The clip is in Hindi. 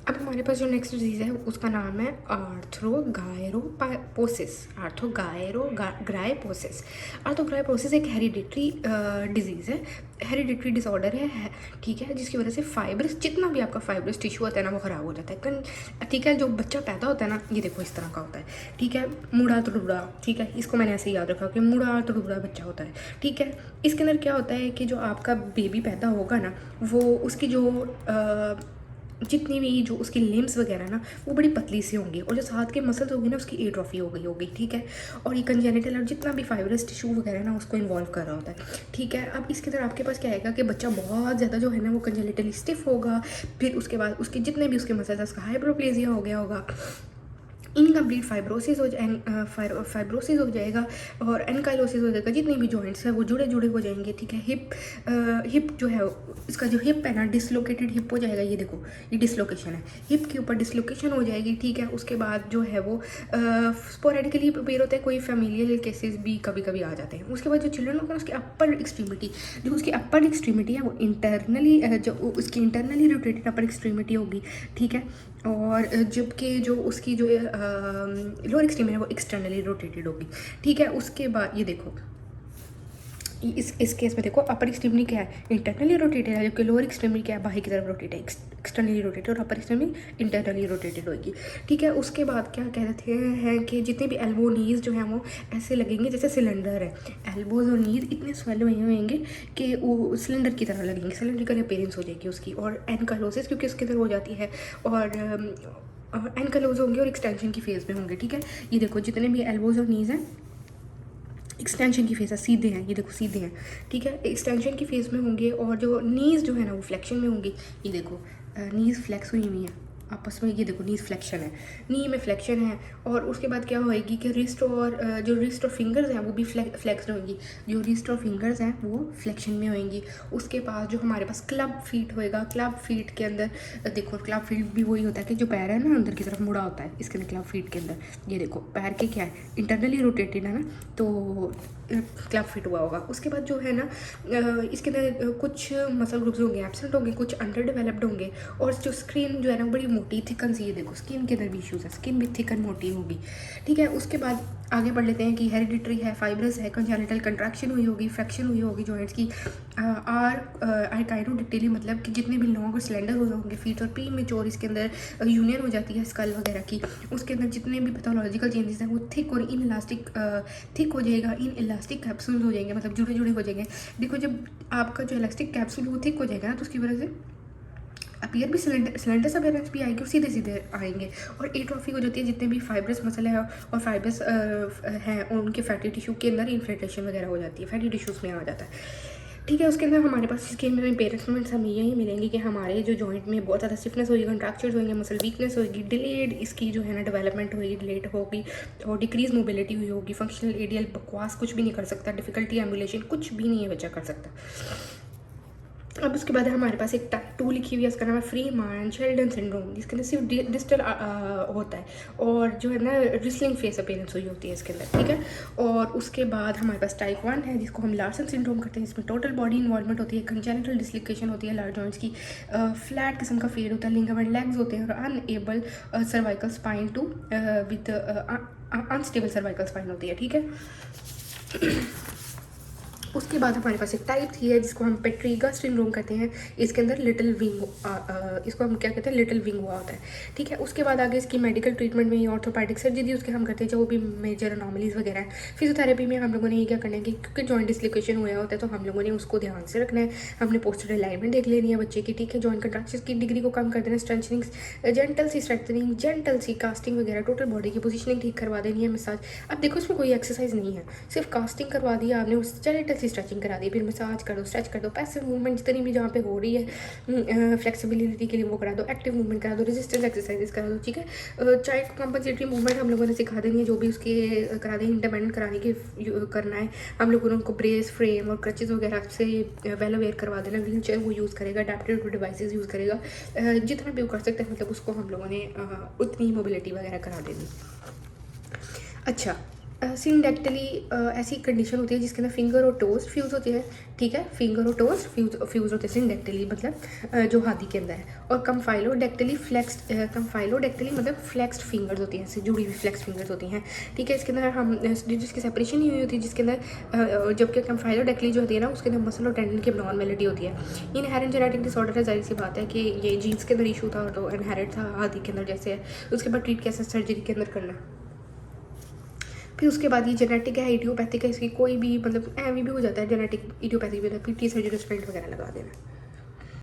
अब हमारे पास जो नेक्स्ट डिजीज़ है उसका नाम है आर्थ्रोगायरोपोसिस। आर्थ्रोगायरोग्राइपोसिस। आर्थ्रोग्राइपोसिस एक हेरिडिटरी डिजीज़ है, हेरिडिटरी डिसऑर्डर है, ठीक है, जिसकी वजह से फाइब्रस, जितना भी आपका फाइब्रस टिश्यू होता है ना वो ख़राब हो जाता है। ठीक है, जो बच्चा पैदा होता है ना, ये देखो इस तरह का होता है, ठीक है, मुड़ा तुड़ुड़ा, ठीक है, इसको मैंने ऐसे याद रखा कि मुड़ा तुड़ुड़ा बच्चा होता है, ठीक है। इसके अंदर क्या होता है कि जो आपका बेबी पैदा होगा ना, वो उसकी जो जितनी भी जो उसकी लिम्स वगैरह ना वो बड़ी पतली सी होंगी, और जो साथ के मसल्स होंगे ना उसकी एट्रोफी हो गई होगी, ठीक है। और ये कंजेनिटल और जितना भी फाइब्रस टिश्यू वगैरह ना उसको इन्वॉल्व कर रहा होता है, ठीक है। अब इसके अंदर आपके पास क्या आएगा कि बच्चा बहुत ज़्यादा जो है ना वो कंजेनिटली स्टिफ होगा, फिर उसके बाद उसके जितने भी उसके मसल्स, उसका हाइड्रोप्लेजिया हो गया होगा, इनकम्प्लीट फाइब्रोसिस फाइब्रोसिस हो जाएगा, और एनकाइलोसिस हो जाएगा, जितने भी जॉइंट्स हैं वो जुड़े जुड़े हो जाएंगे, ठीक है। हिप जो है इसका जो हिप है ना, डिसलोकेटेड हिप हो जाएगा, ये देखो ये डिसलोकेशन है, हिप के ऊपर डिसलोकेशन हो जाएगी, ठीक है। उसके बाद जो है वो स्पोरेडिकली प्रिपेयर होता है, कोई फैमिलियल केसेस भी कभी कभी आ जाते हैं। उसके बाद जो चिल्ड्रन होगा उसकी अपर एक्सट्रीमिटी, जो उसकी अपर एक्सट्रीमिटी है वो इंटरनली, जो उसकी इंटरनली रोटेटेड अपर एक्सट्रीमिटी होगी, ठीक है। और जबकि जो उसकी जो लोअर एक्सट्रीमिटी है वो एक्सटर्नली रोटेटेड होगी, ठीक है। उसके बाद ये देखो इस केस में देखो अपर एक्सट्रीमिटी क्या है, इंटरनली रोटेटेड है, जबकि लोअर एक्सट्रीमिटी क्या है, बाहर की तरफ रोटेटेड है, एक्सटर्नली रोटेटेड, और अपर एक्सट्रीमिटी इंटरनली रोटेटेड होगी, ठीक है। उसके बाद क्या कहते हैं कि जितने भी एल्बो नीज जो है वो ऐसे लगेंगे जैसे सिलेंडर है, एल्बोज और नीज इतने स्वेल हुए होंगे कि वो सिलेंडर की तरह लगेंगे, सिलेंड्रिकल अपीयरेंस हो जाएगी उसकी। और एनकाइलोसिस क्योंकि उसके अंदर हो जाती है, और एनकाइलोज होंगे और एक्सटेंशन की फेज में होंगे, ठीक है। ये देखो जितने भी एल्बोज और नीज हैं एक्सटेंशन की फेस है, सीधे हैं, ये देखो सीधे हैं, ठीक है, एक्सटेंशन की फेस में होंगे, और जो नीज जो है ना वो फ्लेक्शन में होंगी, ये देखो नीज फ्लेक्स हुई हुई है आपस में, ये देखो नीज फ्लेक्शन है, नी में फ्लेक्शन है। और उसके बाद क्या होएगी कि रिस्ट और जो रिस्ट और फिंगर्स हैं वो भी फ्लेक्स्ड होंगी, जो रिस्ट और फिंगर्स हैं वो फ्लेक्शन में होएंगी। उसके बाद जो हमारे पास क्लब फीट होएगा, क्लब फीट के अंदर देखो, क्लब फीट भी वही होता है कि जो पैर है ना अंदर की तरफ मुड़ा होता है, इसके अंदर क्लब फीट के अंदर ये देखो पैर के क्या है, इंटरनली रोटेटेड है ना, तो क्लब फिट हुआ होगा। उसके बाद जो है ना इसके अंदर कुछ मसल ग्रुप्स होंगे एब्सेंट होंगे, कुछ अंडर डेवलप्ड होंगे, और जो स्किन जो है ना बड़ी मोटी थिकन सी, ये देखो स्किन के अंदर भी इश्यूज है, स्किन भी थिकन मोटी होगी, ठीक है। उसके बाद आगे बढ़ लेते हैं कि हेरिडिटरी है, फाइब्रस है, कंजेनिटल कंट्रैक्शन हुई होगी, फ्रैक्शन हुई होगी जॉइंट्स की, आर्काइडोडिक्टिली मतलब कि जितने भी लॉन्ग और सिलेंडर हुए होंगे फीट, और प्री मेच्योर इसके अंदर यूनियन हो जाती है स्कल वगैरह की, उसके अंदर जितने भी पैथोलॉजिकल चेंजेस हैं वो थिक और इन इलास्टिक थिक हो जाएगा, इन इलास्टिक कैप्सूल हो जाएंगे, मतलब जुड़े जुड़े हो जाएंगे। देखो जब आपका जो इलास्टिक कैप्सूल वो थिक हो जाएगा ना, तो उसकी वजह से अपीयर भी सिलेंडर अपीयरेंस भी आएगी, और सीधे सीधे आएंगे, और एट्रोफी हो जाती है, जितने भी फाइब्रस मसल है और फाइब्रस हैं और उनके फैटी टिश्यू के अंदर इन्फ्लेटेशन वगैरह हो जाती है, फैटी टिश्यूज़ में आ जाता है, ठीक है। उसके अंदर हमारे पास स्किन में पेरेंट्स हमें यही मिलेंगे कि हमारे जो जॉइंट में बहुत ज़्यादा स्टिफनेस होगी, कंट्रैक्चर्स होंगे, मसल वीकनेस होगी, डिलेड इसकी जो है ना डेवलपमेंट होगी, डिलेड होगी, और डिक्रीज मोबिलिटी हुई होगी, फंक्शनल एडियल बकवास कुछ भी नहीं कर सकता, डिफिकल्टी एम्बुलेशन कुछ भी नहीं है बच्चा कर सकता। अब उसके बाद हमारे पास एक टाइप 2 लिखी हुई है, उसका नाम है फ्रीमैन शेल्डन सिंड्रोम, जिसके अंदर सिर्फ डिस्टल होता है, और जो है ना रिसलिंग फेस अपीयरेंस हुई होती है इसके अंदर, ठीक है। और उसके बाद हमारे पास टाइप 1 है जिसको हम लार्सन सिंड्रोम करते हैं, इसमें टोटल बॉडी इन्वॉल्वमेंट होती है, कंजेनिटल डिसलोकेशन होती है लार्ज जॉइंट्स की, फ्लैट किस्म का फेड होता है, लिगामेंट लेग्स होते हैं, और unable cervical spine to with unstable cervical spine होती है, ठीक है। उसके बाद हमारे पास एक टाइप 3 है जिसको हम पेट्रीगा सिंड्रोम कहते हैं, इसके अंदर लिटिल विंग इसको हम क्या कहते हैं, लिटिल विंग हुआ होता है, ठीक है। उसके बाद आगे इसकी मेडिकल ट्रीटमेंट में ऑर्थोपैडिक सर्जरी उसके हम करते हैं, जो भी मेजर अनोमलीज वगैरह है। फिजियोथेरेपी में हम लोगों ने ये क्या करना है कि क्योंकि जॉइंट डिसलोकेशन हुआ होता है तो हम लोगों ने उसको ध्यान से रखना है, हमने पोस्टर अलाइनमेंट देख लेनी है बच्चे की, ठीक है। जॉइंट कंट्रैक्शन की डिग्री को कम कर देना, स्ट्रेंथनिंग, जेंटल सी स्ट्रेंथनिंग, जेंटल सी कास्टिंग वगैरह, टोटल बॉडी की पोजिशनिंग ठीक करवा देनी है, मसाज। अब देखो इसमें कोई एक्सरसाइज नहीं है, सिर्फ कास्टिंग करवा दिया आपने, उस जेंटल सी स्ट्रेचिंग करा दी, फिर मसाज कर दो, स्ट्रेच कर दो, पैसिव मूवमेंट जितनी भी जहाँ पे हो रही है फ्लेक्सिबिलिटी के लिए वो करा दो, एक्टिव मूवमेंट करा दो, रेजिस्टेंस एक्सरसाइजेस करा दो, ठीक है। चाहे कंपनसेटरी मूवमेंट हम लोगों ने सिखा देनी है, जो भी उसके करा दें, इंडिपेंडेंट कराने के करना है हम लोगों ने उनको ब्रेस, फ्रेम और क्रचेज वगैरह से वेल अवेयर करवा देना, व्हील चेयर वो यूज़ करेगा, अडेप्टिव डिवाइसेस यूज़ करेगा, जितना भी वो कर सकते हैं, मतलब उसको हम लोगों ने उतनी मोबिलिटी वगैरह करा देनी। अच्छा, सिंडेक्टली ऐसी कंडीशन होती है जिसके अंदर फिंगर और टोज फ्यूज़ होते हैं, ठीक है, फिंगर और टोज फ्यूज़ होते हैं सिंडेक्टली, मतलब जो हाथी के अंदर है। और कम्फाइलोडेक्टली मतलब फ्लेक्स्ड फिंगर्स होती हैं, इससे जुड़ी हुई फ्लेक्स फिंगर्स होती हैं, ठीक है। इसके अंदर हम जिसकी सेपरेशन नहीं हुई होती, जिसके अंदर जबकि कम्फाइलोडेक्टली जो होती है ना, उसके अंदर मसल और टेंडन की एब्नॉर्मेलिटी होती है। इनहेरेंट जेनेटिक डिसऑर्डर है, जाहिर सी बात है कि ये जीन्स के अंदर इशू था तो इनहेरिट था हाथी के अंदर जैसे है। उसके बाद ट्रीट कैसे, सर्जरी के अंदर करना है। फिर उसके बाद ये जेनेटिक है, इडियोपैथिक है, इसकी कोई भी मतलब एवी भी हो जाता है जेनेटिक इडियोपैथिक भी, पीटी सर्जरी स्टेंट वगैरह लगा देना।